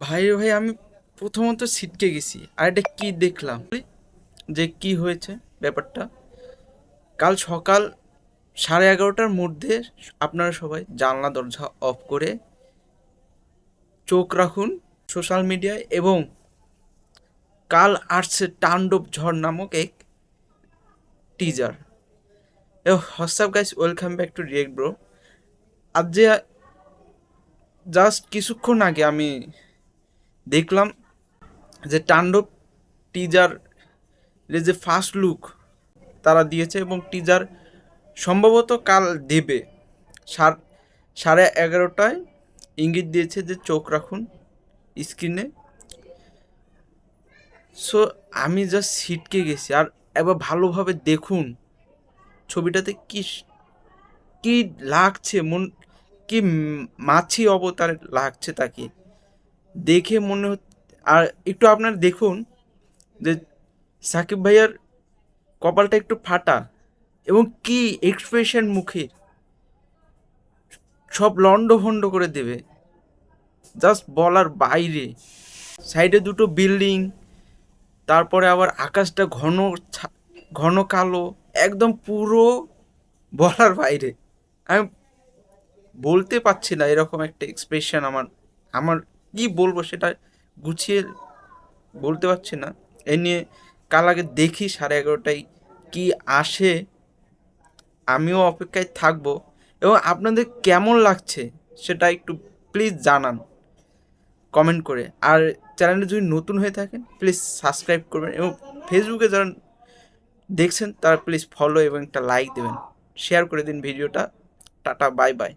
ভাই আমি প্রথমত ছিটকে গেছি। আর এটা কি দেখলাম যে কি হয়েছে ব্যাপারটা। কাল সকাল 11:30টার মধ্যে আপনারা সবাই জানলা দরজা অফ করে চোখ রাখুন সোশ্যাল মিডিয়ায়। এবং কাল আসছে তাণ্ডব ঝড় নামক এক teaser. WhatsApp guys, welcome back to react bro. আজ যে জাস্ট কিছুক্ষণ আগে আমি দেখলাম যে তাণ্ডব টিজার যে ফার্স্ট লুক তারা দিয়েছে, এবং টিজার সম্ভবত কাল দেবে। 11:30টায় ইঙ্গিত দিয়েছে যে চোখ রাখুন স্ক্রিনে। সো আমি জাস্ট ছিটকে গেছি। আর এবার ভালোভাবে দেখুন ছবিটাতে কি কি লাগছে, কি মাছি অবতার লাগছে তাকে দেখে মনে আর একটু আপনারা দেখুন যে সাকিব ভাইয়ার কপালটা একটু ফাটা, এবং কি এক্সপ্রেশন মুখে, সব লন্ডভন্ড করে দেবে, জাস্ট বলার বাইরে। সাইডে দুটো বিল্ডিং, তারপরে আবার আকাশটা ঘন ঘন কালো, একদম পুরো বলার বাইরে। আমি বলতে পারছি না, এরকম একটা এক্সপ্রেশন আমার আমার কি বলবো সেটা গুছিয়ে বলতে পারছি না। এ নিয়ে কাল আগে দেখি 11:30টায় কি আসে। আমিও অপেক্ষায় থাকবো, এবং আপনাদের কেমন লাগছে সেটা একটু প্লিজ জানান কমেন্ট করে। আর চ্যানেলে যদি নতুন হয়ে থাকেন প্লিজ সাবস্ক্রাইব করবেন, এবং ফেসবুকে যারা দেখছেন তারা প্লিজ ফলো এবং একটা লাইক দেবেন, শেয়ার করে দিন ভিডিওটা। Tata, bye bye.